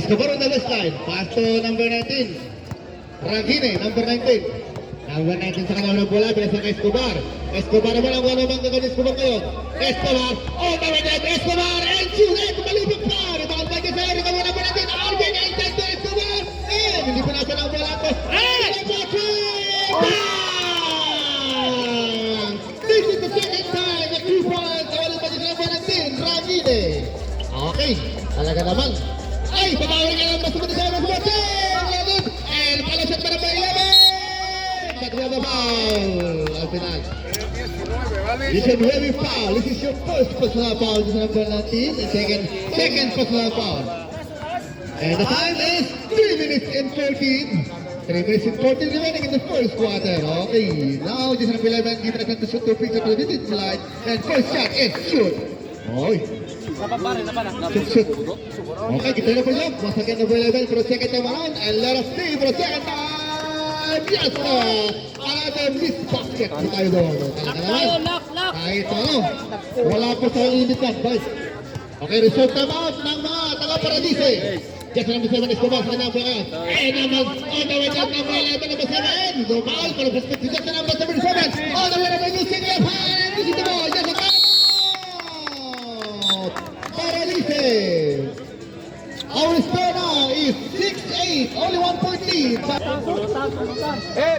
Escobar on the west side. Pass to number 19. Ragine, number 19. Number 19 sa kanyang ng bola. Bilang sa Escobar. Escobar naman ang wala bang gagawin Escobar ngayon. Escobar. Oh, tawag na Escobar. And shoot. Tumalipag pa. Rebound by Gasol. Rebound number 19. Alvin. Inside to Escobar. And hindi pa nasa ng bola ko. This is the second time na 2 points. Tawalin pa sa number 19. Ragine. Okay. Talaga naman. Ay, pabawin ka lang basta sa mga sumasin! And palasat pa na ba 11! Tatlo na foul! Al final. This is heavy foul. This is your first personal foul. This is number 19. And second personal foul. And the time is 3 minutes and 14. 3 minutes and 14 remaining in the first quarter. Okay, now this is number 11. Give it a chance to shoot 2 free throws to the distance line. And first shot is shoot. Oy. Shoot. Okay, kita na po siya. Once again, number 11 for the second time around. And let us see for the second time. Yes, sir. Another miss basket. Hindi tayo doon. Talaga naman. Kahit ano. Wala po sa limitan, boys. Okay, result time out ng mga taga-Paradise. Just number 7 is kumasa na po kayo. And naman, on the way down number 11, number 7. Dumal, para perspective. Just number 7. On the way number using left hand. This is the ball. Just a Paradise. Our score now is 6-8, only 1 point lead.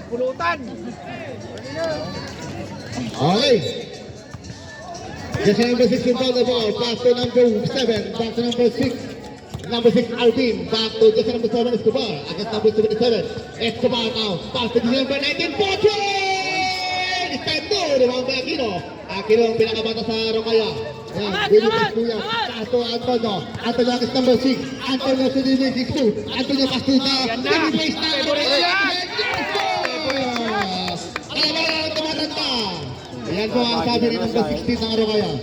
Pulutan! Okay. Just number 16 found the ball. Pass to number 7. Back to number 6. Number 6 Alvin. Back to just number 7 Escobar. Against number 77. Escobar now. Pass to number 19. Fortune! It's time to rebound by Aquino. Aquino ang pinakabata sa Rocaya. Yan, Willie Kuya. Pasto Antonio. Antonio against number 6. Antonio to the 6-2. Antonio Pastuta. Willie Place na. Alam ang tumatanda. Ayan po ang sabi rin number 16 ng Rocaya.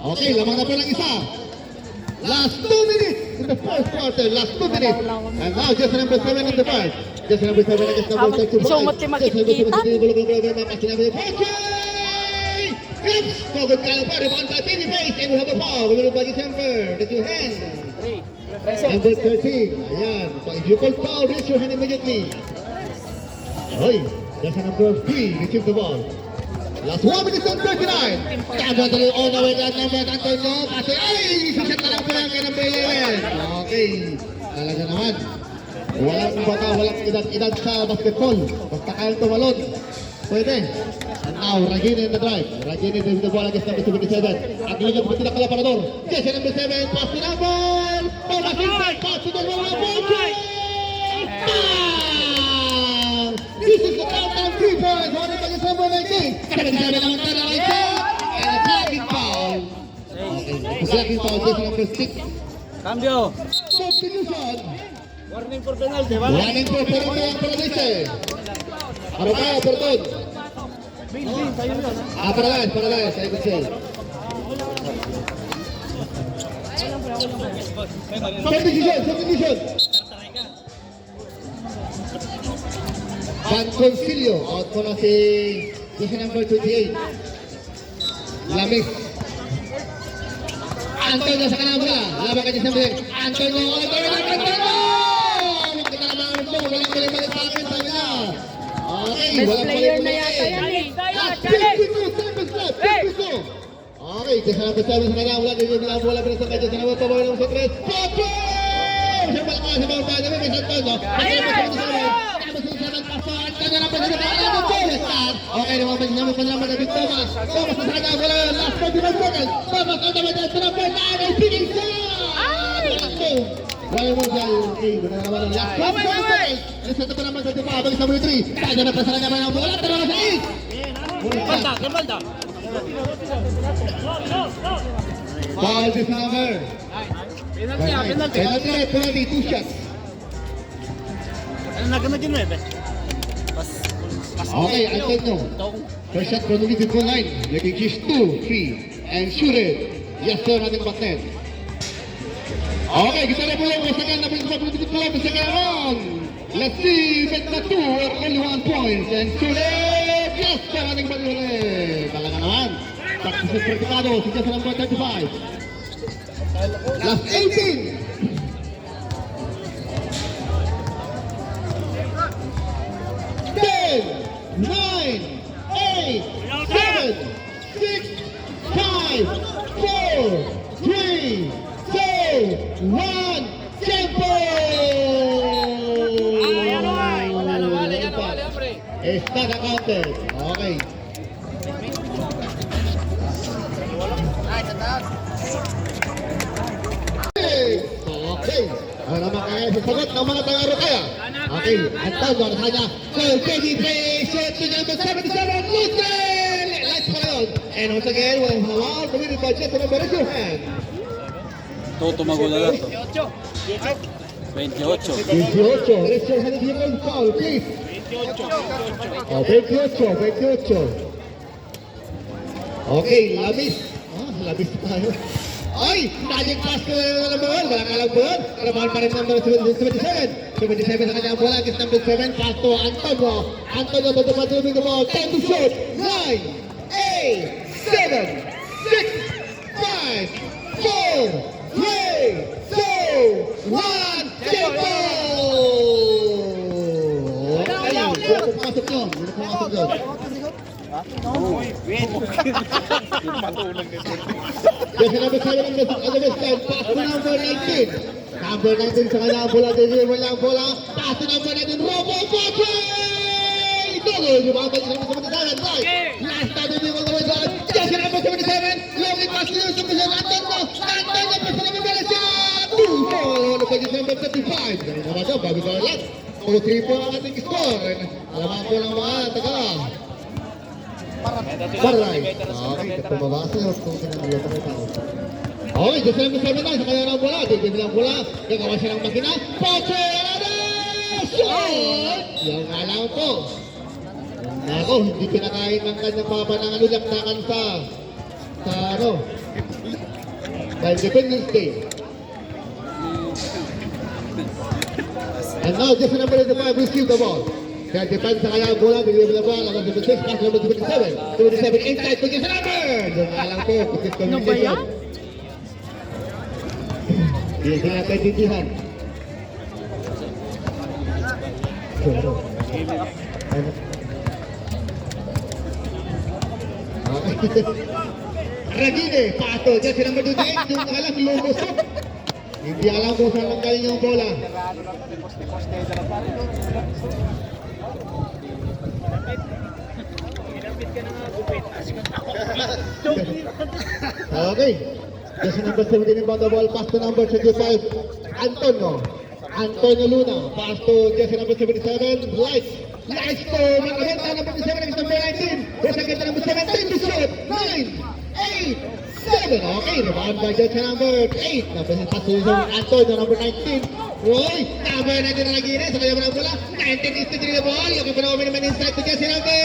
Okay, lamang na po ng isa. Last 2 minutes in the first quarter. Last 2 minutes. And now just number 7 in the first. Just number 7 against number 35. Just number 7 Oops! So good kind of party, one by Timmy Face, and we have a foul. We will by December. That's your hand. Number 13. Ayan. So if you call foul, raise your hand immediately. Oy, that's number 3. Retrieve the ball. Last 1 minute and 39. Tama tayo on the way down number Antonio. Kasi ay, isisat na lang po lang kay number 11. Okay. Talaga naman. Walang baka, walang edad sa basketball. Basta kayang tumalon. Pwede. And now, Ragine in the drive. Ragine is the ball against number 77. At nilagyan po sila kalaparador. Yes, number 7. Pass to number. Pass inside. Pass to the number 14. This is the countdown 3 points. One against number 19. 77 naman ka na right side. And a blocking foul. Okay. Blocking foul. This is number 6. Cambio! Substitution. Warning for penalty, wala? Warning po. Pero ito ang Paradise. Ano kayo? Perdón. Paradise. I would say. Substitution. Concilio. Out ko na si number 28. Lamis. Antonio sa kanang bola. Laban ka dyan sa mga. Antonio. Antonio! Magkita naman ang mo. Walang balik sa akin. Sabi na. Okay. Best player na yata yan eh. Okay, kasi number 7 sa kanya, wala din yung wala pinasa kanya sa number 4 ng sa 3. Popo! Siya pala mga sa mga bada, may Santos, tapos yung 7 paso, at kanya na pwede na pala, okay, naman pa naman pa naman David Thomas na sa kanya, wala, last 41 seconds, Thomas, on the way down sa number 9, ay pinning siya! Wala mo siya, okay, wala naman ang last 12 seconds, isa ito pa naman sa tipa, habang sa number 3, kanya na pasa na naman ang bola, tara na sa 8! Kemalda! Foul this number. Penalty, 2 shots. Ano na din eh? Okay, Antonio. First shot from the midfield line. Making kiss 2, 3, and shoot it. Yes sir, natin backnet. Okay, kita na po yung masagal na midfield line. Masagal naman. Let's see, bet na 2 or only 1 point. And shoot it. Yes sir, natin backnet. Talaga naman. Practice is practicado. Sige sa number 35. Last 18. It's not accounted. Okay. Okay. Ano naman kaya sa sagot ng mga tagaro kaya? Okay. Anton, wala kanya. So, Teddy plays shot to number 77, Luther! Lights pa yun. And once again, we'll allow the winning by just number raise your hand. Toto magulat to. 28. 28. Raise your hand if you want foul, please. Oh, 28. Okay, labis. Labis tayo. Ay! Magic pass ko na naman. Wala ka lang buwan. Karabahan pa rin number 77. 77 sa kanyang bola. Against number 7. Pass to Antonio. Antonio, matutubing the ball. Time to shoot. 9, 8, 7, 6, 5, 4, 3, 2, 1. Tempo! Okay. Wala pumasok yun. Kasi number 7 ang nasa time. Pass to number 19. Number 19 sa kanya ang bola. Deliver lang ang bola. Pass to number 19. Robo Pache! Dolo! Lumabas sa number 77. Right. Last time hindi mo gawin doon. Kasi number 77. Long pass to number 77. Antonio! Antonio! Pass to number 7. Ano pa yung number 35? Ganun naman siya. Bago sa lang. 2-3 po ang ating score. Alaman po lang mga taga. Baray. Okay, tumabasa yun kung sinangyay pa ito. Okay, just number 7 na sa kanya ng bola. Dibig ng bola. Gagawa siya ng makina. Pache! Shot! Yung alam po. Ako, hindi pinakain ng kanyang papa ng laktakan sa Independence Day. And now, just number 5, receive the ball. Kaya defense sa kanya ang bola, bigyan ng bola, number 76, pass number 77. 77 inside, position number! Doon nga lang po, position communication. Hindi sila pweditihan. Ragine, pato, dyan si number 28, yung alam, lumusok. Hindi alam kung saan ang galing yung bola. Okay. Just number 17 inbound the ball. Pass to number 25. Antonio Luna. Pass to just number 77. Lights to Magaventa. Number 27 against number 19. Just against number 17 to shoot. 9, 8, 7. Okay. Rebound by just number 8. Number pass to Antonio. Number 19. Roy. Number 19 na lagi rin. Sa kanya ng bola. 19 is to the ball. Looking for the man inside to just number.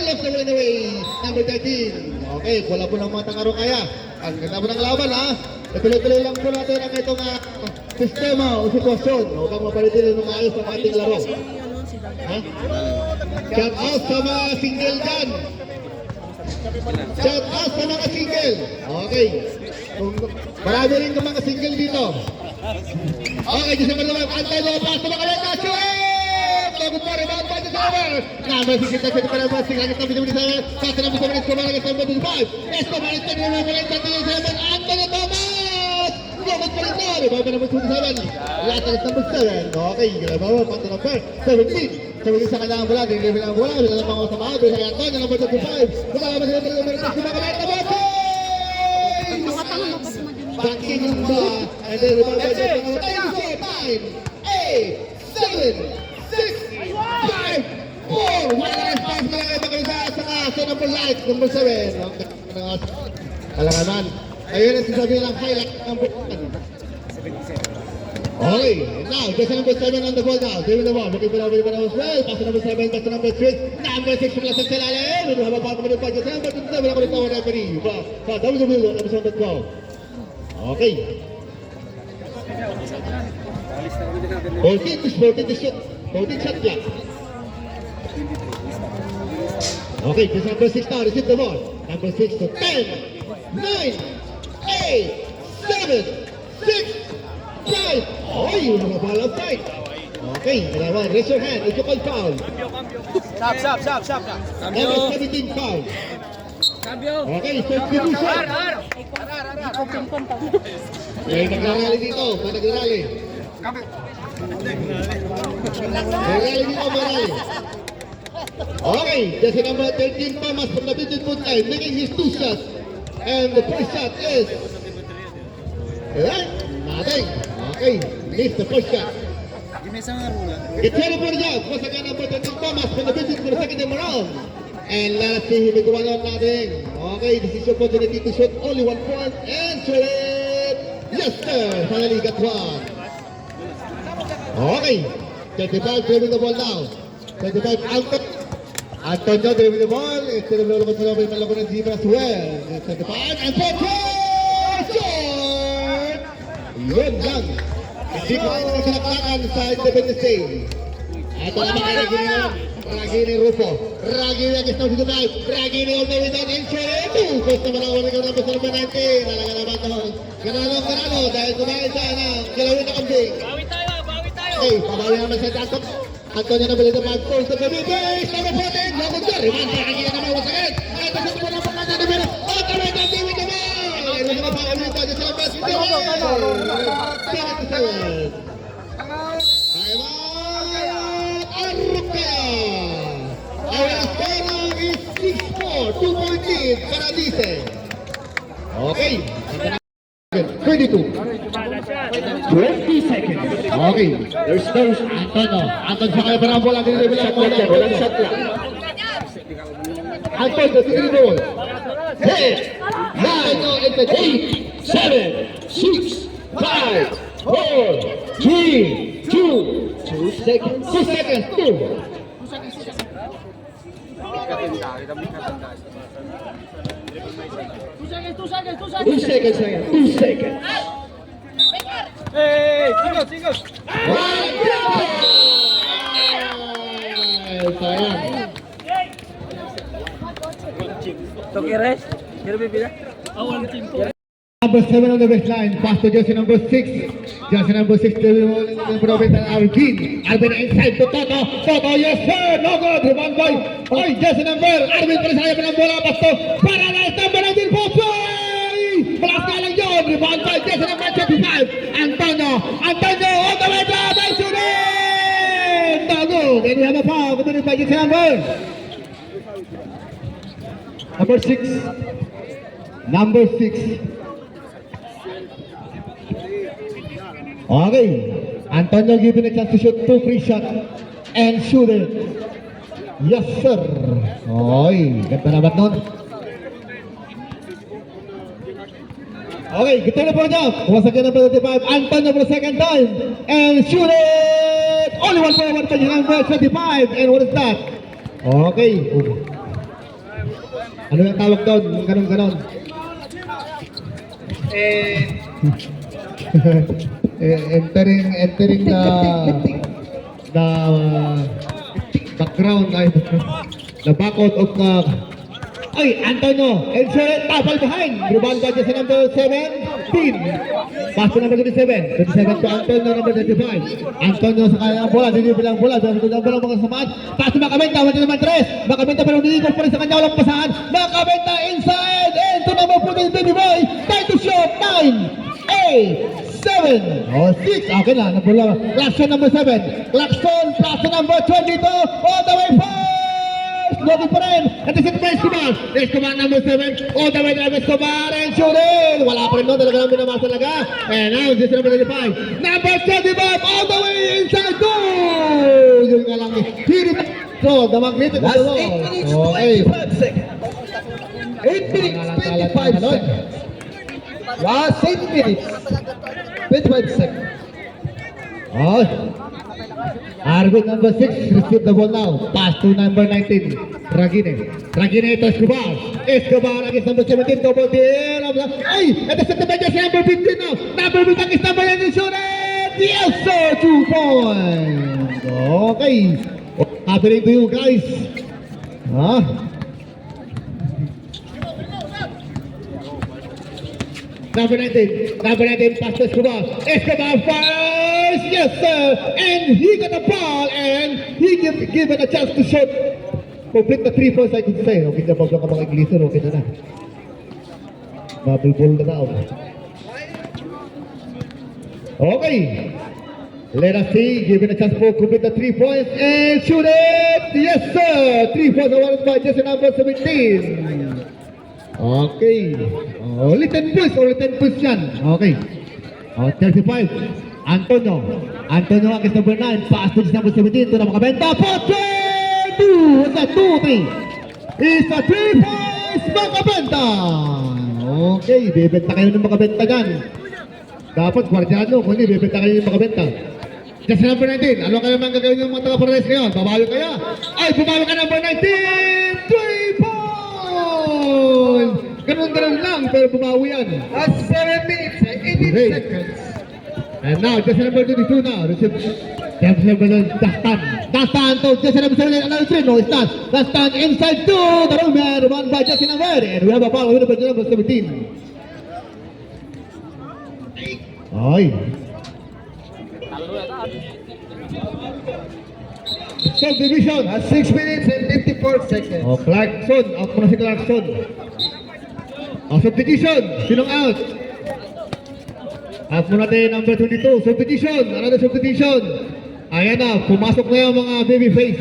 Looks the win away. Number 13. Okay. Bola po ng mga tangaro kaya. Ang ganda po ng laban ha. Ituloy-tuloy lang po natin ang itong sistema o sitwasyon. Upang mapalitin ng ayos ang ating laro. Ha? Shout out sa mga single dyan. Shout out sa mga single. Okay. Marami rin ng mga single dito. Okay, just naman naman. Antay mo, pass na mga retasyo. Bago pa, rebound by the server. Number 6, that's it, para ba, single number 77. Pass na number 7, Escobar against number 25. Escobar is taking over by 77. Antonio Thomas! Robot pa rin na. Rebound by number 27. Last is number 7. Okay, rebound pa rin number 17. 17 sa kanyang bola, dinilibin ang bola. Bila lang mga sama, bila kay Antonio, number 25. Kumakaman sila ng number 6, kumakaman na bote! Backing yung ba, and then rebound by number 9, 8, 7, 6, 5, 4. Wala na pass na lang ito sa number light, number 7. Alanganan. Ayun ang sinasabi lang highlight number 1. Okay, now, just number 7 on the ball now. Saving the ball, looking for the ball as well. Pass to number 7, pass to number 6. Number 6 mula sa silalim. Ito habang pa kami ng budget. Number 27, ako rin tawag referee. Sa WWE, episode 12. Okay. 14 shot clock. Okay, this number 6 now, receive the ball. Number 6 to 10, 9, 8, 7, 6, 5. Oh, you have a ball outside. Okay, and raise your hand. It's a call foul. Sap. Number 17 foul. Okay, substitution. May nagrarally dito. May nagrarally. May rally dito, may rally. Okay, jersey number 13, Thomas from the Vision Foot line, making his 2 shots. And the first shot is... Right, nothing. Okay, missed the first shot. It's ready for the job. Once again, number 13, Thomas from the Vision for the second time around. And let's see if we go on nothing. Okay, this is your opportunity to shoot only 1 point and shoot it. Yes, sir. Finally got one. Okay, 35 dribbling the ball now. 35 Anton. Antonio dribbling the ball. Instead of lolo control by Malabo ng Zebra as well. 35 and short! Yun lang. Hindi ko kayo nakalakaran sa Independence Day. Ito naman kay Ragini Rufo. Ragini against number 5. Ragini all the way down and short it. First naman ang ulit ng number 19. Talaga naman ito. Ganalo dahil kumain siya ng galawin na kambing. Bawi tayo! Okay, pabawi naman sa Jacob. Antonio na balik na pag-post sa Bibis. Number 14. Number 4. Riman sa Ragini naman wasagin. Ito sa tumo ng pagkata na meron. All the way down David naman. Ito na pa kami ito. Sa labas. Our score is 6-4, 2-point lead para Dice. Okay. 22. 20 seconds. Okay. There's Antonio. Anton sa kaya parang bola. Walang shot lang. Antonio, sige ball. 10, 9, 8, 7, 6, 5, 4, 3, 2, 2 seconds. 2 seconds. 2. 2 seconds. 2 seconds. Hey, chicos! Sayang. ¿Quieres? ¿Quieres bebida? Number 7 on the baseline, pass to jersey number 6. Jersey number 6, number of Arvin. Arvin inside to Toto. Toto, yes sir, no good. Rebound by, jersey number, Arvin Presaya ng bola, basto. Para na number 19, Popoy! Plus na lang yun, rebound by jersey number 25. Antonio, all the way down, by Surin! No good, and we have a foul, continued by jersey number 6. Number 6. Okay, Antonio given a chance to shoot 2 free shots and shoot it. Yes sir. Oy, ganda naman nun. Okay, kita na po job. Once again number 35, Antonio for the second time and shoot it. Only 1 point for number 25. And what is that? Okay. Ano yung tawag doon? Ganon. Entering the background, the background of the Antonio, insert tapal behind, rebound by sa number 17, pass to number 27 to Antonio, number 35. Antonio sa kaya bola, hindi bilang bola, dahil ito ang mga samahan, pass to Macabenta, naman 3, Macabenta pero hindi ko pa rin sa kanya, walang pasahan, Macabenta inside, and to number 14, baby boy, time to shoot, 9, 8, 7, 6, okay na, nabula. Claxon number 7, Claxon, plus number 22, all the way first, no good pa rin, at the center by Escobar number 7, all the way to Escobar, and shooting, wala pa rin no, talaga namin naman talaga, and now this is number 35, number 25, all the way inside, goal, yun nga lang, so, the magnetic, Last 8 minutes, 25 seconds. 8 minutes, 25 seconds. Last 8 minutes, 25 seconds. Oh, Arvin number 6 receive the ball now. Pass to number 19, Ragine to Escobar against number 17, double deal. Ay, at the center bench is number 15 now. Number 15 is number 19, shoot it! Yes sir, 2 points. Okay, happening to you guys. Number 19, pass to Escobar fires, yes sir, and he got the ball and he given a chance to shoot. Complete the 3 points I could say. Okay na pag mga Ingleser, okay na. Bubble ball na daw. Okay, Let us see, given a chance for complete the 3 points and shoot it! Yes sir! 3 points awarded by jersey number 17. Okay. Only 10 points, only 10 points yan. Okay. 35. Antonio against number 9. Pass to number 17 to na makabenta. Poche! 2! What's that? 2, 3. It's a 3 points makabenta! Okay, bibenta kayo ng makabenta dyan. Dapat guardiano, kung hindi, bibenta kayo ng makabenta. Just number 19. Ano ka naman gagawin ng mga taga-Paradise ngayon? Babawi kaya? Ay, bumawi ka number 19! 3 points! Ganun lang, pero bumawi yan. Last 7 minutes and 18 Okay. seconds. And now, just number 22 now. Receive. Just number Dastan to just number 7. Another 3. No, it's not. Dastan inside to the room and run by just number. And we have a foul with number 17. Ay. Subdivision. Last 6 minutes and 54 seconds. Clarkson. Out muna si Clarkson. Substitution. Sinong out? Out muna natin number 22. Substitution. Another substitution. Ayan na. Pumasok na yung mga baby face.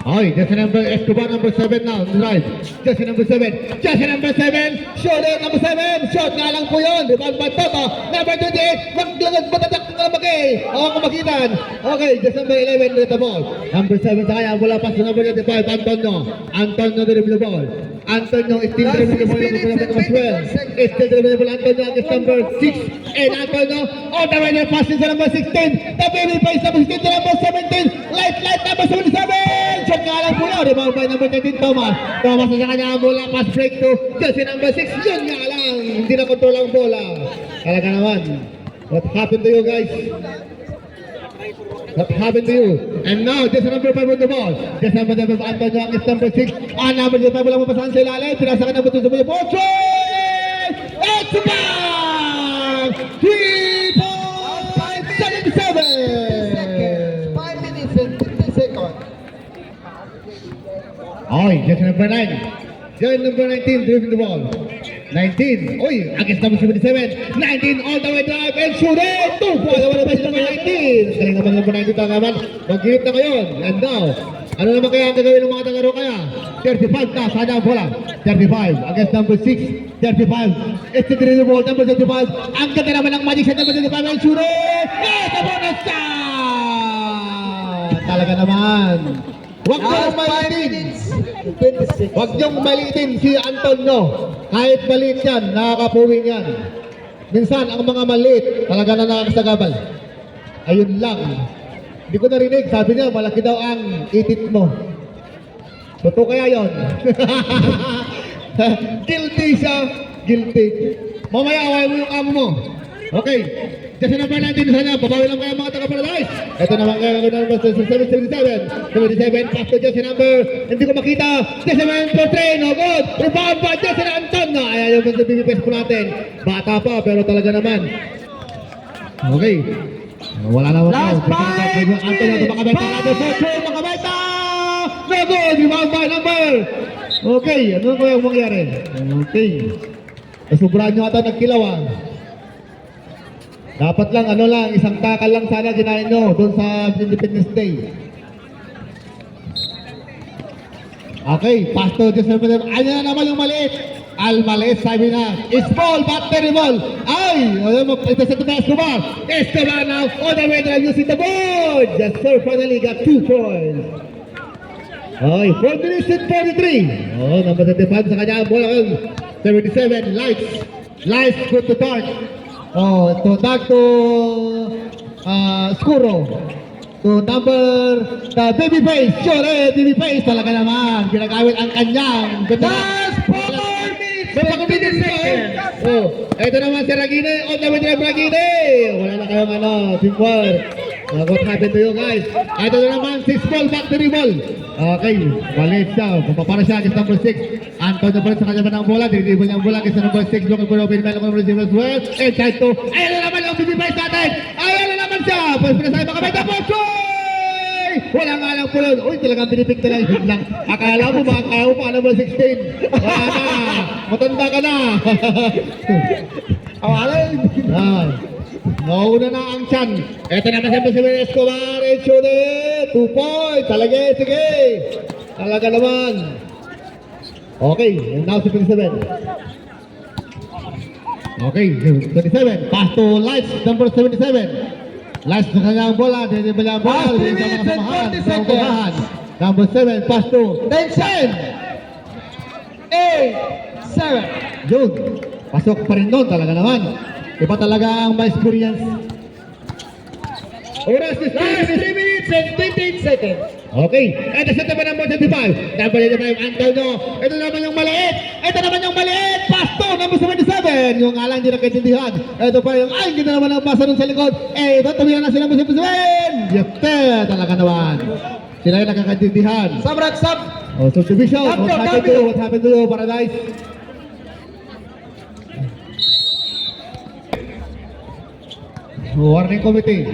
Ay, just number Escobar, number 7 now. Right. Just number 7. Just number 7. Shot it, number 7. Shot nga lang po yun. Rebound by Toto. Number 28. Maglagad matatak na magay. Ako kumakitan. Okay, just number 11 with the ball. Number 7 sa kanya. Mula pas to number 25. Antonio. Antonio dribble the ball. Antonio is still dribbling the ball as well. It's still dribbling the ball. Antonio against number 6. And Antonio. All the way there passing to number 16. The baby face number 16 to number 17. Light number 77. Shot nga lang po yun. Rebound by number 13, Thomas. Thomas na sa kanya ang bola. Pass break to jersey number 6. Yun nga lang. Hindi na control ang bola. Talaga naman. What happened to you guys? What happened to you? And now, jersey number 5 on the ball. Jersey number 7, Antonio against number 6. Number 5 lang mapasahan sa ilalim. Pinasakan number 2 sa mga Poche! It's a bang! 3 points! 77! 5 minutes and 50 seconds. Oy, just number 9. Just number 19, dribbling the ball. 19. Oy, against number 77. 19, all the way drive and shoot it! 2 points. Wala ba si number 19? Galing naman number 19 tanga naman. Mag-hit na ngayon. And now, ano naman kaya ang gagawin ng mga tagaro kaya? 35 na, sana ang bola. 35 against number 6. 35. It's the dribble ball, number 35. Ang ganda naman ng magic sa number 35 and shoot it! It's a bonus shot! Talaga naman. Huwag niyong Last 5 malitin. minutes and 26. Huwag niyong malitin si Antonio. Kahit maliit yan, nakakapuwing yan. Minsan, ang mga maliit, talaga na nakakasagabal. Ayun lang. Hindi ko narinig, sabi niya, malaki daw ang itit mo. Totoo kaya yun? Guilty siya. Guilty. Mamaya, away mo yung amo mo. Okay. Kasi naman natin sana, babawi lang kaya mga taga-Paradise. Ito naman kaya number 77. 77, pass to Jesse number, hindi ko makita. Jesse number 3, no good. Rebound by Jesse na Antonio. Ayan yung mga bibipes po natin. Bata pa, pero talaga naman. Okay. Wala naman. Last 5 Antonio, ito makabenta natin. 4, makabenta. No good. Rebound by number. Okay, ano ko yung mangyari? Okay. Sobrang nyo ata nagkilaw ah. Dapat lang, ano lang, isang takal lang sana ginahin nyo doon sa Independence Day. Okay, Pastor Joseph, ano na naman yung maliit? Al-maliit, sabi na, it's ball, but terrible. Ay, ito sa taas Escobar. Escobar now, all the way there using the board. Yes sir, finally got 2 points. Ay, 4 minutes and 43. Oh, number 75 sa kanya, bola 77, lights, good to dark. Oh, to dark to Skuro. To number baby face. Sure, baby face talaga naman. Ginagamit ang kanyang. Last 4 minutes. Oh, ito naman si Ragine. On the way to Ragine. Wala na kayong teamwork. What happened to you guys? Ito na naman, 6 ball, factory ball. Okay, balik siya. Pupapara siya against number 6. Antonio pa rin sa kanya ba ng bola. Dinibol niya ang bola against number 6. Looking for open man, number 0 as well. And side 2. Ayan na naman ang BB5 natin. Ayan na naman siya. Pwede na sa'yo makabenta po. Choy! Wala nga lang po yun. Uy, talagang pinipik na yun lang. Akala mo ba, akala mo pa number 16. Wala na. Matanda ka na. Awalay. Mauna na ang Chan. Ito naman siyempre si Escobar. And shoot it. 2 points. Talaga, sige. Talaga naman. Okay, and now si 27. Okay, 27. Pass to Lights, number 77. Lights sa kanyang bola. Hindi ba niya ang bola? Last 3 Hindi siya minutes and makasamahan. 40 Sa seconds. unahan. Number 7, pass to 10. 8, 7. Yun. Pasok pa rin doon. Talaga naman. Iba talaga ang ma-experience. Oras is Last 3 minutes and 28 seconds. Okay. Ito sa tabi number 25. Number 25, Antonio. Ito naman yung maliit. Ito naman yung maliit. Pasto, number 77. Yung alang hindi nakaintindihan. Ito pa yung, ay, hindi na naman ang pasa nun sa likod. Eh, ito, tumira na si number 77. Yes, talaga naman. Sila yung nakakaintindihan. Sub, Rod, sub. Oh, subdivision. What happened to you? What happened to you, Paradise? Warning committee.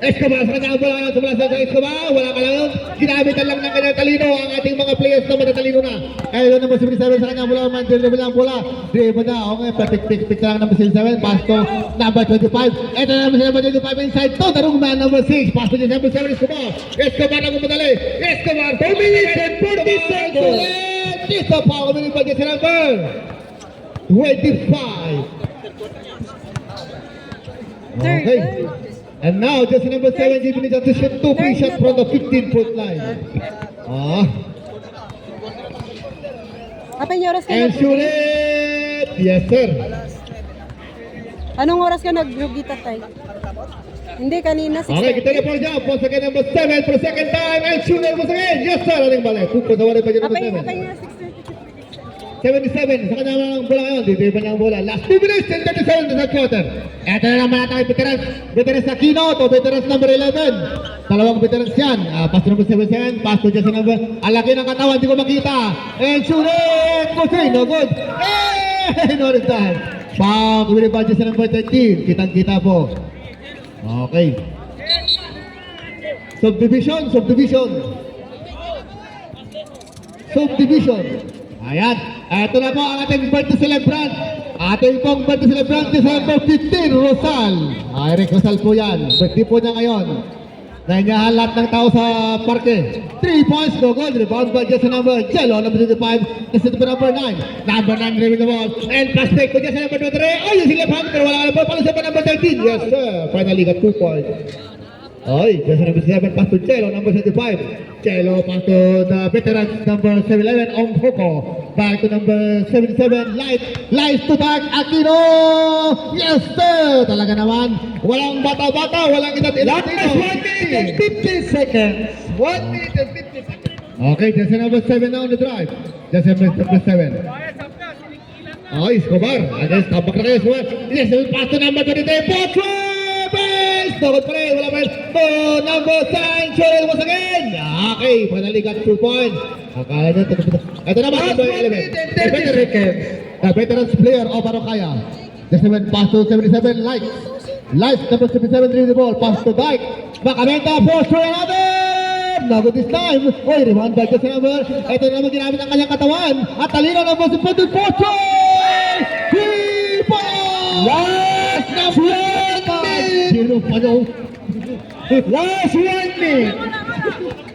Escobar, sa kanyang bola ngayon, sumula sa Escobar, wala ka lang yun. Ginamitan lang ng kanyang talino ang ating mga players na matatalino na. Ayun naman si 77 sa kanyang bola, mandir na bilang bola. Dribble na, okay, patik-tik-tik lang ng 77, pass to number 25. Ito naman si number 25 inside to, darong man number 6, pass to the number 7, Escobar. Escobar na kumadali. Escobar, 2 minutes and 40 seconds. Dito pa ako minipagyan si number 25. Okay. And now, just number 7, giving it to shoot 2 free shots from the 15-foot line. Apa yung oras ka And shoot it! Yes, sir. Anong oras ka nag-gita tayo? Hindi, kanina 6:30. Okay, kita na po dyan. Once again, number 7 for the second time. And shoot it once again. Yes, sir. Aling balik. Tupo sa wala pa dyan Apa number yung 7. nga 6:30? 77, sa kanya ang bola ngayon, dito iba niya ang bola. Last 2 minutes and 37 to the quarter. Ito na naman natin veterans. Veterans sa Kino to veterans number 11. Dalawang veterans yan. Pass to number 77, pass to just number. Alaki ng katawan, di ko makita. And shoot it! Kusay, no good. Eh, no time. Pang, kumili ba just number 13. Kitang-kita po. Okay. Subdivision. Ayan. Ito na po ang ating birthday celebrant. Ating pong birthday celebrant, December 15, Rosal. Eric Rosal po yan. Birthday po niya ngayon. Nainyahan lahat ng tao sa parke. 3 points, no goal. Rebound by just number Jello, number 25. This is number 9. Number 9, driving the ball. And pass take ko dyan sa number 23. Ay, yung sila pang, pero wala ka na po. Pala sa number 13. Yes, sir. Finally got 2 points. Ay, just number 7, pass to Jello, number 75. Jello, pass to the veterans, number 711, Ong Hoko. Back to number 77, Light to back, Aquino! Yes, sir! Talaga naman, walang bata-bata, walang edad-edad. Last 1 minute and 50 seconds. 1 minute and 50 seconds. Okay, just number 7 now on the drive. Just number 7. Ay, Escobar. Against, tapak na kayo, Escobar. Yes, pass to number 23, Potro! Base! Dapat pa rin, wala pa rin. To number 10, Chorel once again. Okay, finally got 2 points. Akala nyo, ito naman, Last number 1 minute 11. and 30 seconds. The veterans player of Arokaya. Just number pass to 77, Lights. Lights, number 77, through the ball. Pass to Dyke. Makamenta, force for another. Not this time. Oy, rebound by just number. Ito naman ginamit ang kanyang katawan. At talino ng boss of the Potro! 3 points! Last number 1 minute. Last 1 minute.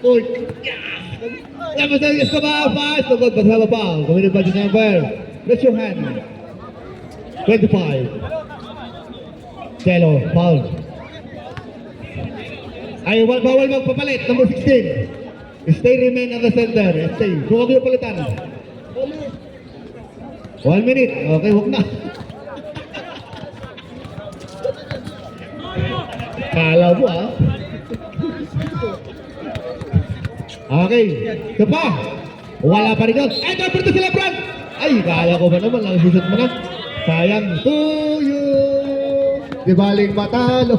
Oy. Number 7, Escobar, pass. No good, but have a foul. Committed by just number. Raise your hand. 25. Cello, foul. Ay, bawal magpapalit. Number 16. Stay remain at the center. Stay. So, huwag yung palitan. 1 minute. Okay, huwag na. Kala mo, ah. Okay. Ito pa. Wala pa rin yun. Ay, number 2 sila, Brad. Ay, kaya ko ba naman. Lang susot mo na. Sayang to you. Di baling matalo.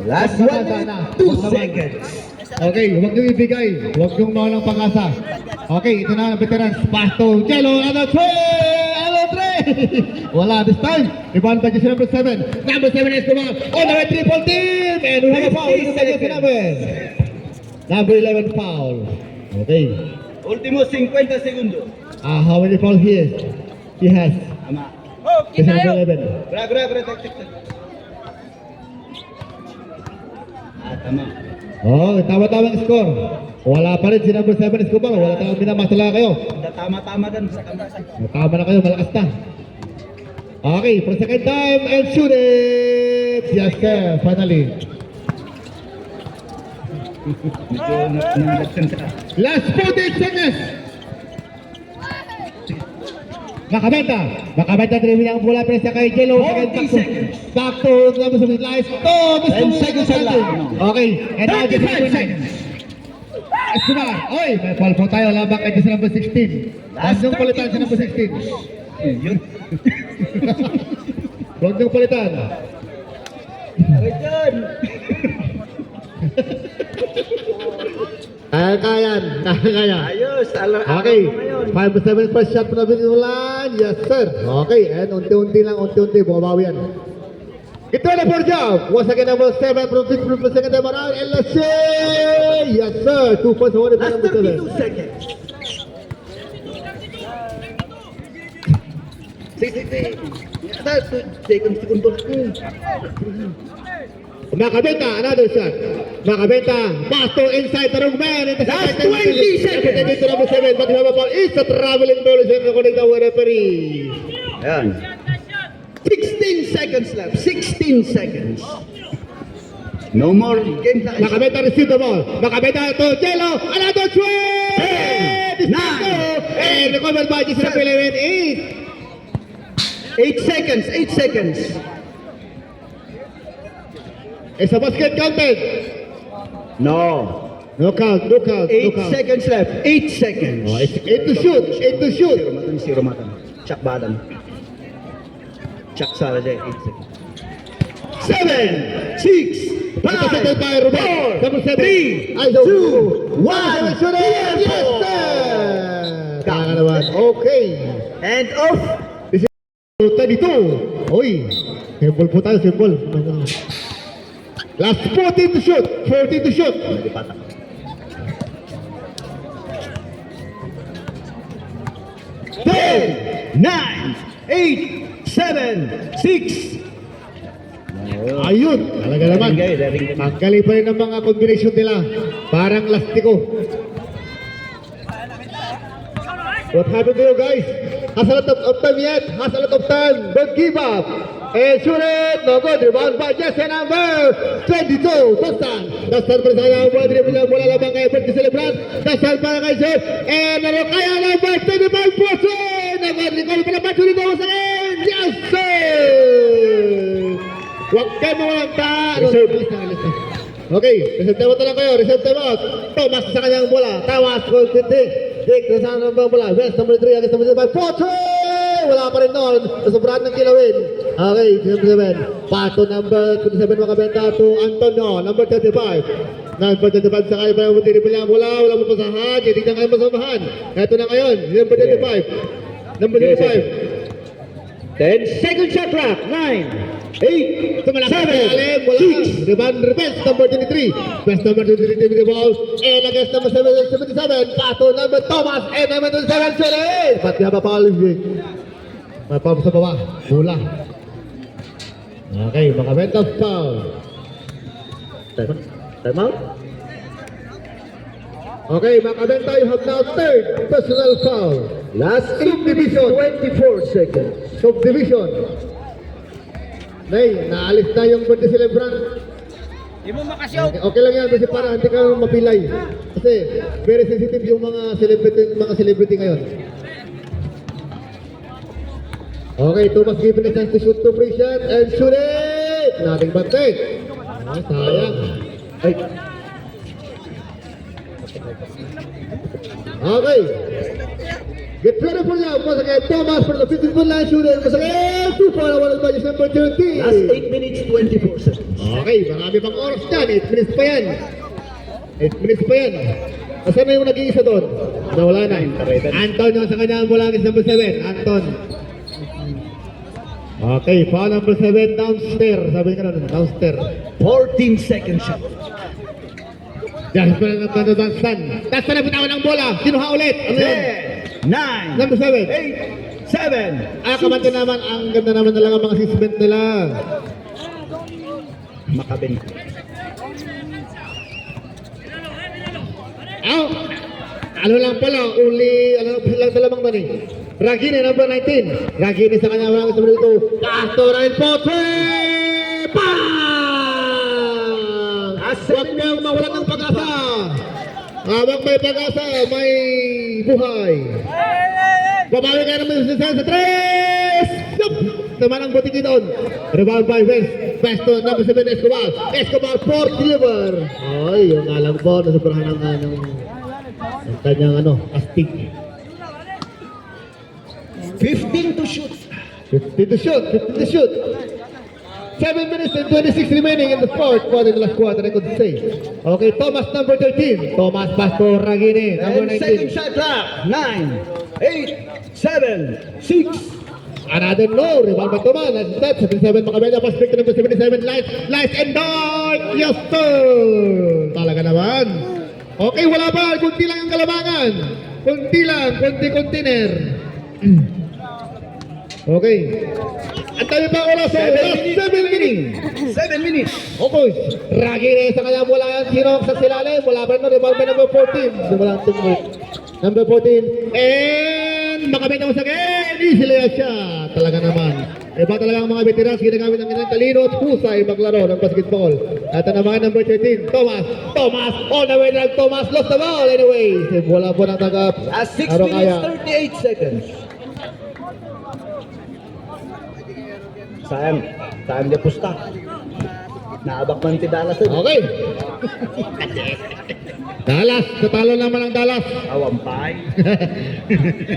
Last 1 minute, 2 seconds. Okay, huwag niyong ibigay. Huwag niyong mawalang pag-asa. Okay, ito na ang veterans. Pass to Jello. Ano, 3. Wala this time. Rebound by just number 7. Number 7 is Kumar. On the right triple team. And we have a foul. Ito tayo sinabi. Number 11 foul. Okay. Último 50 segundos. How many foul he has? Ama. Oh, Kasi kita yun. 11. Tama. Oh, tama-tamang score. Wala pa rin si number 7 Escobar. Wala tayong minamasala kayo. Tama-tama din sa kamay. Tama na kayo, malakas na. Okay, for second time and shoot it! Yes sir, finally. Medyo nangagsan sa... Last 48 seconds! Makabenta dribbling ang bola pero sa kay Jello. 40 seconds. Back to number 7 lies. 10 seconds na lang. Okay, and now 35 seconds. Escobar. Oy, may foul po tayo. Labang kay sa number 16. Last Huwag niyong palitan sa 30 number 16. Yun. Huwag niyong palitan. Return. Kaya. Ayos. Okay, 5-7 first shot po na binulan. Yes sir. Okay, and unti-unti bumabawi yan. Ito na for job. Once again, number 7 from 6 from the second time around. And let's say, yes sir, 2 points awarded by Last number 7. 32 seconds. 60 seconds. Makabenta, another shot. Makabenta, pass to inside the wrong man. Last 20 seconds. Dito number 7, but remember, ball is a traveling ball. Is recording the referee. Ayan. 16 seconds left. 16 seconds. No more game time. Makabenta receive the ball. Makabenta to Jello. Another trade. 10, 9, and recovered by Gisela Pelewen is 8 seconds. 8 seconds. it's a basket counted. No. No count. 8 seconds left. 8 seconds. Oh, it's 8 to shoot. 8 to shoot. Zero matan. Chuck Badan. Chuck Sarajay. 8 seconds. 7, 6, Intercepted by Ruben. Number 7. 3, Ay, so, 2, 1. Shoot it. Yes, sir. Kaya naman. Okay. And off. 32. Uy. Simple po tayo. Simple. Last 14 to shoot. 14 to shoot. Nalipatak. 10, 9, 8, 7, 6. Ayun. Talaga naman. Ang galing pa rin ng mga combination nila. Parang lastiko. What happened to you guys? Has a lot of time yet. Has a lot of time. Don't give up. And shoot it. No good. Rebound by Jesse number 22. Dastan. Dastan pa rin sa kanyang bola. Dribble niya bola labang kay Bert Celebrant. Dastan para kay Sir. And ano kaya number 25%. Nag-recall pa naman. Sulit ako sa akin. Yes sir. Huwag kayo mawalang ta. Reserve. Okay. Reserve time out na lang kayo. Reserve time out. Thomas sa kanyang bola. Tawas. Goal Dick, nasa ng bola. West number 3 against number 5. Pocho! Wala pa rin noon. Nasobrahan ng kilawin. Okay, number 7. Pato number 27 makabenta to Antonio. Number 35. Number 35 sa kayo pa yung tinipil niya. Wala mo pasahan. Hindi na kayo masamahan. Ito na ngayon. Number 35. Number 35. 10 second shot clock. 9, 8, Tumalak 7, wala. 6. Rebound, reverse, number 23. Best number 23 with the ball. And against number 77. Pato number Thomas. And number 27. Sulit. Ba't nga ba pa may foul sa baba. Bola. Okay, makabenta foul. Time out. Okay, makabenta, you have now third personal foul. Last Subdivision. 24 seconds. Subdivision. Nay, naalis na yung birthday celebrant. Di mo makasyaw. Okay lang yan kasi para hindi ka mapilay. Kasi very sensitive yung mga celebrity ngayon. Okay, Thomas given a chance to shoot to free shot and shoot it! Nothing but take. Ah, sayang. Ay. Okay. Get ready for now. Once again, Thomas for the 50-foot line shooter. Once again, 2 for one by just number 20. Last 8 minutes, 24 seconds. Okay, marami pang oras dyan. 8 minutes pa yan. 8 minutes pa yan. Asan na yung nag-iisa doon? Nawala na. Anton yung sa kanya mula ng number 7. Anton. Okay, foul number 7 downstairs. Sabi ka na, downstairs. 14 second shot. Dahil pa lang ang Dunstan. Dunstan na bitawan ng bola. Kinuha ulit. Ano yun? 10, 9, Number 7. 8, Kamante naman, ang ganda naman talaga mga assessment nila. Makabin. Ano lang pala, lang talamang man eh. Ragini, number 19. Ragini sa kanya mga gusto dito. Pastoral Potre! Bang! Huwag kayong mawalan ng pag-asa. Habang may pag-asa, may buhay. Babawi kayo naman sa 3! Yup! Naman ang butiki doon. Rebound by West. Besto, number 7, Escobar. Escobar, 4 deliver. Ay, yung alam ko, nasubrahan ng kanyang astig. 15 to shoot. 50 to shoot, 50 to shoot. 7 minutes and 26 remaining in the fourth quarter, the last quarter, I could say. Okay, Thomas, number 13. Thomas Pastor Ragini, number And second 19. shot clock. 9, 8, 7, 6. Another no, rebound by Thomas. That's that, 77 Macabella, pass pick to number 77. Lights and dark. Yes, sir. Talaga naman. Okay, wala ba? Kunti lang ang kalabangan. Kunti lang, konti-container. Okay. Ang tayo pa oras sa 7 minutes. 7 minutes. Okay. Ragini sa kanya wala yan. Sino sa silalim? Wala pa rin. Rebound by number 14. Wala ang teammate. Number 14. And makamit ang sagin. Easily siya. Talaga naman. Iba talaga ang mga veterans. Ginagamit ang kanilang talino at husay maglaro ng basketball. At ang naman number 13. Thomas. On the way lang. Thomas lost the ball. Anyway. Wala po nang tagap. 6 Araw minutes, kaya. 38 seconds. Sayang dia pusta. Naabak man ti Dallas. Okay. Dallas. Natalo naman ang Dallas. Awampay.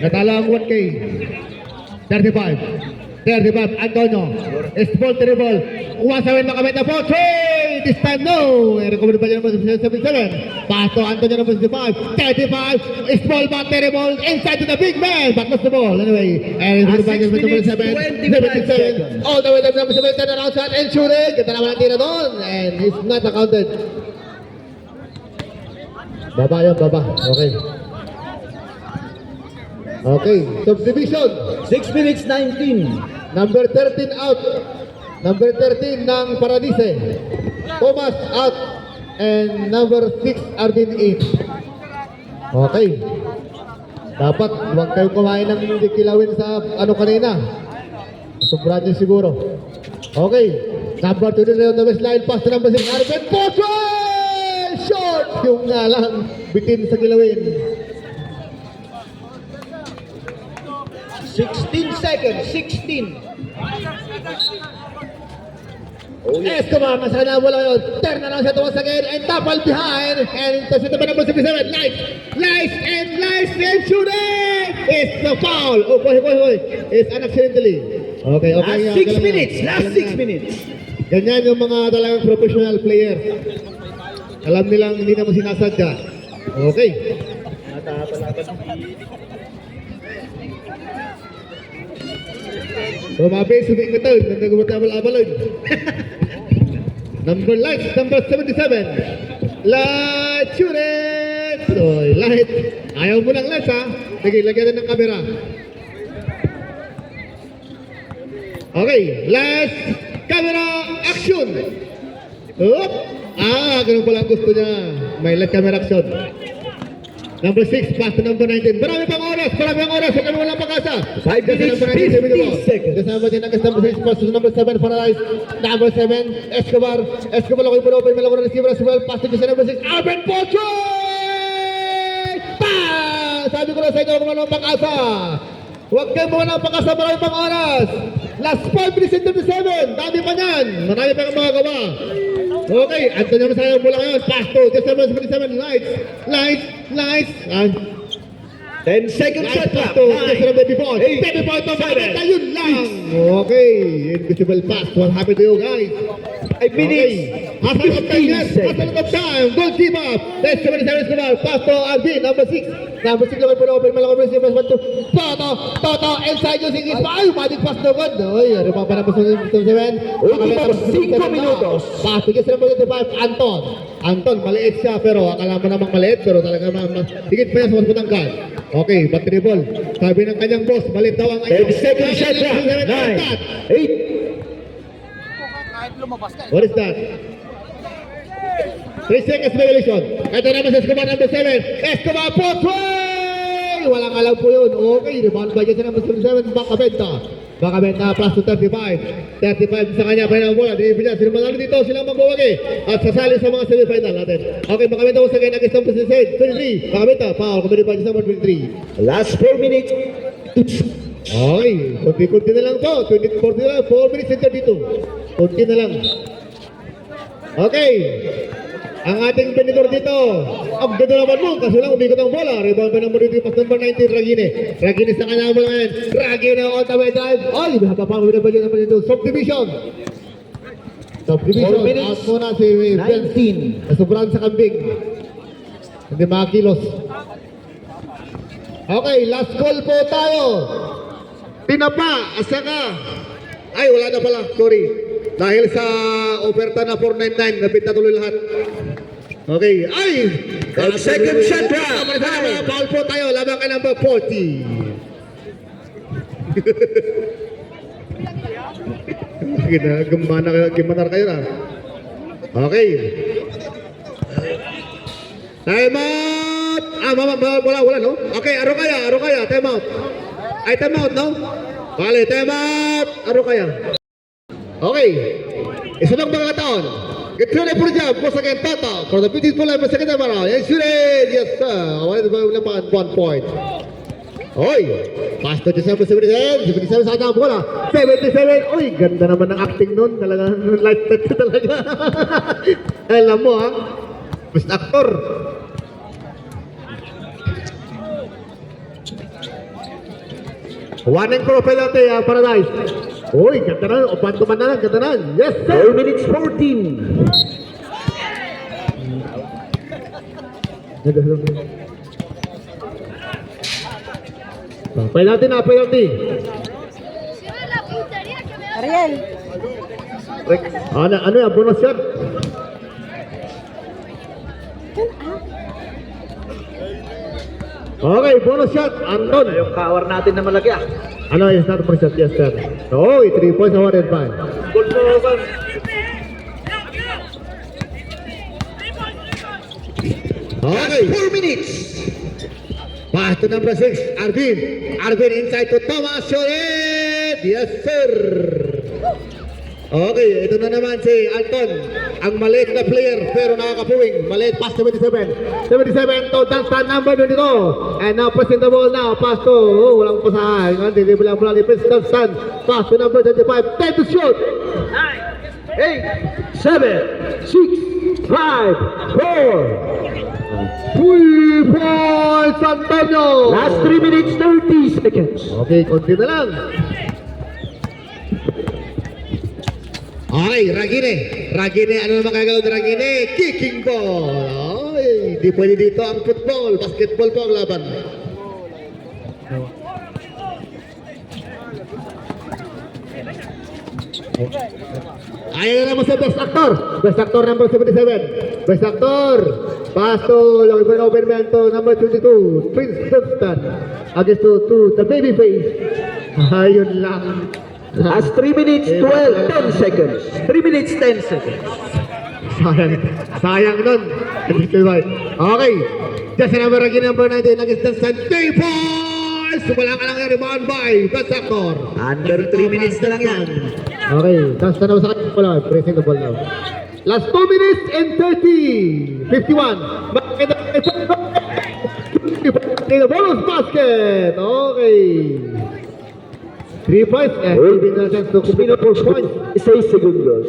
Natalo ang 1K. 35, Antonio. Small terrible. Once away makamit na po. This time no. Recommended pa niya naman sa 77. Pasto Antonio naman sa 35. Small but terrible. Inside to the big man. But lost the ball. Anyway. And it's by number 77. All the way to number 7. Turn around shot and shooting. Ganda naman ang tira doon. And it's not accounted. Baba yan, baba. Okay. Okay. Subdivision. 6 minutes, 19. Number 13 out. Number 13 ng Paradise. Thomas out. And number 6 Arvin in. Okay. Dapat huwag kayong kumain ng hindi kilawin sa kanina. Sobrang nyo siguro. Okay. Number 2 din on the west line. Pass to number 6 Arvin. Potre! Short! Yung nga lang. Bitin sa kilawin. 16 seconds, 16. Oh, yes. Escobar, masana wala yun. Turn around siya once again and topple behind. And intercept by number 77. Lights and shooting! It's the foul. Oh, boy. It's unaccidentally. Okay. Last 6 minutes, last 6 minutes. Ganyan yung mga talagang professional players. Alam nilang hindi naman sinasadya. Okay. Rumabay, subik ko ito. Ganda gumatabal-abalon. Number 77. Light, shoot it! So, light. Ayaw mo ng lights, ha? Sige, lagyan na ng camera. Okay, last camera action! Oop! Ganun pala ang gusto niya. May last camera action. Number 6, pass to number 19. Marami pang oras. Huwag kami walang pag-asa. 5 minutes, 50 seconds. Kasama din ang number 6, pass to number 7 for Rice. Number 7, Escobar. Escobar ako yung puno. May malako na receiver as well. Pass to number 6, Arvin Potre! Sabi ko na sa inyo, huwag walang pag-asa. Huwag kayong walang pag-asa. Marami pang oras. Last 5 minutes and 37. Dami pa yan. Marami pang magagawa. Okay, Antonio Masaya mula ngayon. Pass to just number 77. Lights. 10 seconds shot clock. Just number 54. 8, 7. Ayun lang. Okay, invisible pass. What happened to you guys? 5 minutes. Hustle of time. Hustle of time. Don't give up. That's 77 Escobar. Pass to Alvin, number 6. Number 6 lang po na open. Malaki po si Bas 1, 2. Toto, inside using his ay, magic pass na good. Oy, ano pa na po sa 7? 5 minutos. Pass, bigyan sila po 25. Anton, maliit siya, pero akala mo namang maliit, pero talaga higit pa yan sa mas matangkad. Okay, battery ball. Sabi ng kanyang boss, maliit daw ang 10 seconds shot clock. 9, 8. Kahit lumabas ka. What is that? 3 seconds violation. Ito naman sa Escobar number 7. Escobar Potway! Walang alam po yun. Okay, rebound by dyan sa number 7. Bakabenta plus to 35. 35 sa kanya. Pahinang bola. Dinipin niya. Sino manalo dito? Silang magbuwagi. At sasali sa mga semifinal natin. Okay, Bakabenta once again against number 23. Bakabenta. Foul. Kumili pa dyan sa number 23. Last 4 minutes. Okay, kunti-kunti na lang to. 24 na lang. 4 minutes and 32. Kunti na lang. Okay. Ang ating vendor dito, ang ganda naman mo, kasi lang umikot ang bola. Rebound pa number 2, pass number 19, Ragine sa kanya mo ngayon. Ragine on the way drive. Ay, mahaba pa ang winabali naman dito. Subdivision, out muna si Vince. 19. Nasubrahan sa kambing. Hindi makakilos. Okay, last call po tayo. Tinapa, asaka. Ay, wala na pala, sorry. Dahil sa oferta na 499, napinta tuloy lahat. Okay, ay! 10 second shot clock. Foul po tayo, labang ka number 40. Gimana kayo na. Okay. Time out! Wala, no? Okay, aro kaya, time out. Ay, time out, no? Vale, time out! Aro kaya. Okay. Isa lang mga taon. Get ready for the job. Once again, Tata. For the beautiful life, second time around. Yes, sir. One point. Oy. Pass to December 77. 77 sa kanya ang bola. 77. Oy, ganda naman ng acting nun. Talaga, light touch talaga. Alam mo, ha? Best actor. One and pro penalty, Paradise. Uy, ganda na. Upan ko man na lang. Ganda na. Yes, sir. 4 minutes 14. Penalty na, penalty. Ariel. Ano yan? Bonus shot? Okay, bonus shot. Anton. Yung power natin na malaki ah. Ano, is not bonus shot? Yes, sir. Oh, 3 points awarded by. Goal po, Oban. Okay. 4 minutes. Pass to number 6, Arvin. Arvin inside to Thomas Shoret. Yes, sir. Okay, ito na naman si Anton. Ang maliit na player pero nakakapuwing. Maliit, pass 77. 77 to Dunstan number 22. And now pressing the ball now. Pass to, walang pasahan. Hindi bilang pula ni Prince Dunstan. Pass to number 25. 10 to shoot. 9, 8, 7, 6, 5, 4. 3 points, Antonio. Last 3 minutes 30 seconds. Okay, konti na lang. Okay, Ragine, ano naman kagawin ni Ragine? Kicking ball. Ay, di pwede dito ang football. Basketball po ang laban. Ayan naman sa best actor. Best actor number 77. Best actor. Pasto, yung open man to number 22. Prince Dunstan. Against to the baby face. Ayun lang. Last 3 minutes 10 seconds. 3 minutes 10 seconds. Sayang nun. Okay. Just number again, number 19 against Dunstan. 3 points! Wala ka lang yung rebound by best actor. Under 3 minutes na lang yan. Okay, Dunstan na sa kanya. Wala, pressing the ball now. Last 2 minutes and 30. 51. The bonus basket. Okay. 3 points and giving a chance to complete 4 points. 6 segundos.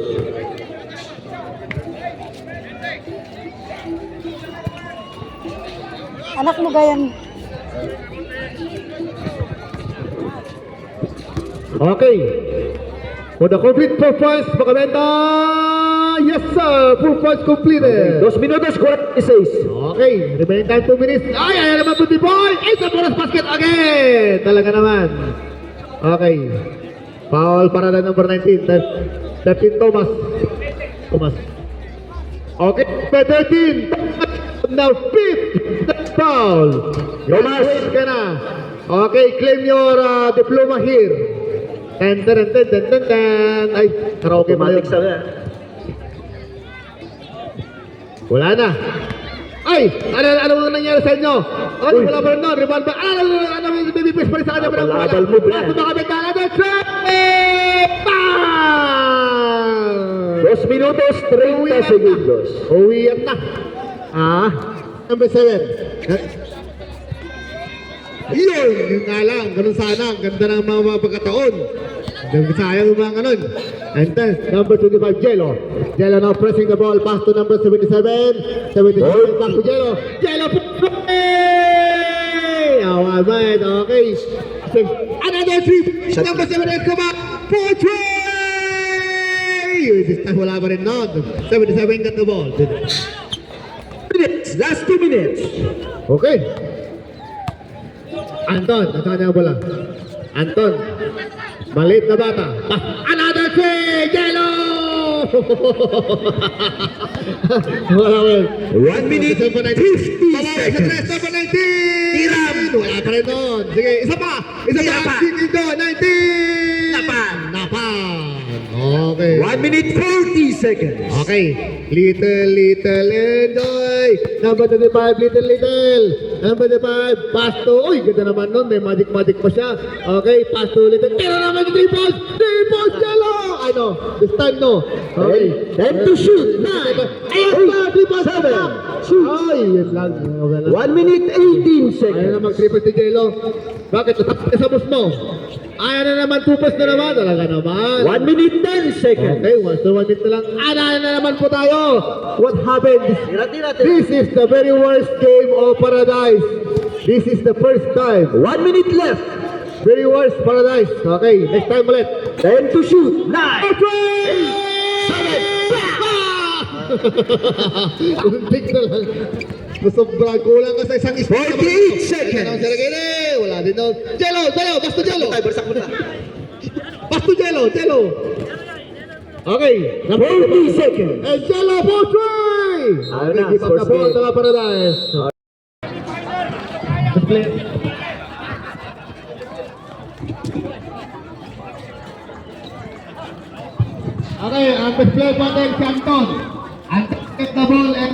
Anak mo gayan. Okay. For the complete 4 points, Bakabenta Yes, sir. Full points completed. 2 minutos 46. Okay, remaining time 2 minutes. Ay, ayan naman po boy. It's a bonus basket again. Talaga naman. Okay. Foul para na number 19. 13 Thomas. Okay, 13. Now 5th foul. Thomas. Ka na. Okay, claim your diploma here. Ten. Ay, karaoke ba yun? Automatic sa yan. Wala na. Ay! Ano nangyari sa inyo? Ay, wala pa rin nun. Rebound ba? Ano yung bibipis pa rin sa kanya? Abal mo, Brad. Mga bintana doon. Bang! 2 minutos 30 segundos. Uwiyak na. Number 7. Yun nga lang. Ganun sana. Ang ganda ng mga pagkataon. Sayang yung mga ganun. And then, number 25, Jello. Jello now pressing the ball. Pass to number 77. 77, back to Jello. Jello, play! Oh, man. Okay. Another 3. Number 7, come on. 4-3! This time, wala pa rin nun. 77 got the ball. Minutes. Last 2 minutes. Okay. Anton, nasaan niya ang bola? Anton. Maliit na bata. Another three! Yellow! Wala mo yun. 1 minute 50 seconds. Number 19! Hiram! Wala pa rin nun. Sige, isa pa! Isa Hiram pa! pa. Chicken to! 19! Napan. Okay. 1 minute 40 seconds. Okay. Little, Endoy. Number 25, little. Number 25, pass to. Uy, ganda naman nun. May magic pa siya. Okay, pass to little. Tira naman yung 3 balls. 3 balls, Jello! I know. This time, no. Okay. Time to shoot. 9, Ayun pa, 3 balls. 7, shoot. Ay, yun lang. Okay lang. 1 minute 18 Ayaw seconds. na mag-triple si Jello. Bakit? Natapos sa bus mo. Ayaw na naman, 2 balls na naman. Talaga naman. 1 minute 10 seconds. Okay, 1 minute na lang. Ayaw na naman po tayo. What happened? This is the very worst game of Paradise. This is the first time. 1 minute left. Very worst Paradise. Okay, next time ulit. Time to shoot. 9, Kuntik na lang. Sobrang kulang ka sa isang 48 seconds. Wala din daw. Jello, basta Jello. Basta Jello. Okay. 40 seconds. And Jello for three. Ayun na, Give up the first ball game. to Paradise. Okay, ang play pa din si Anton. Anton get the ball and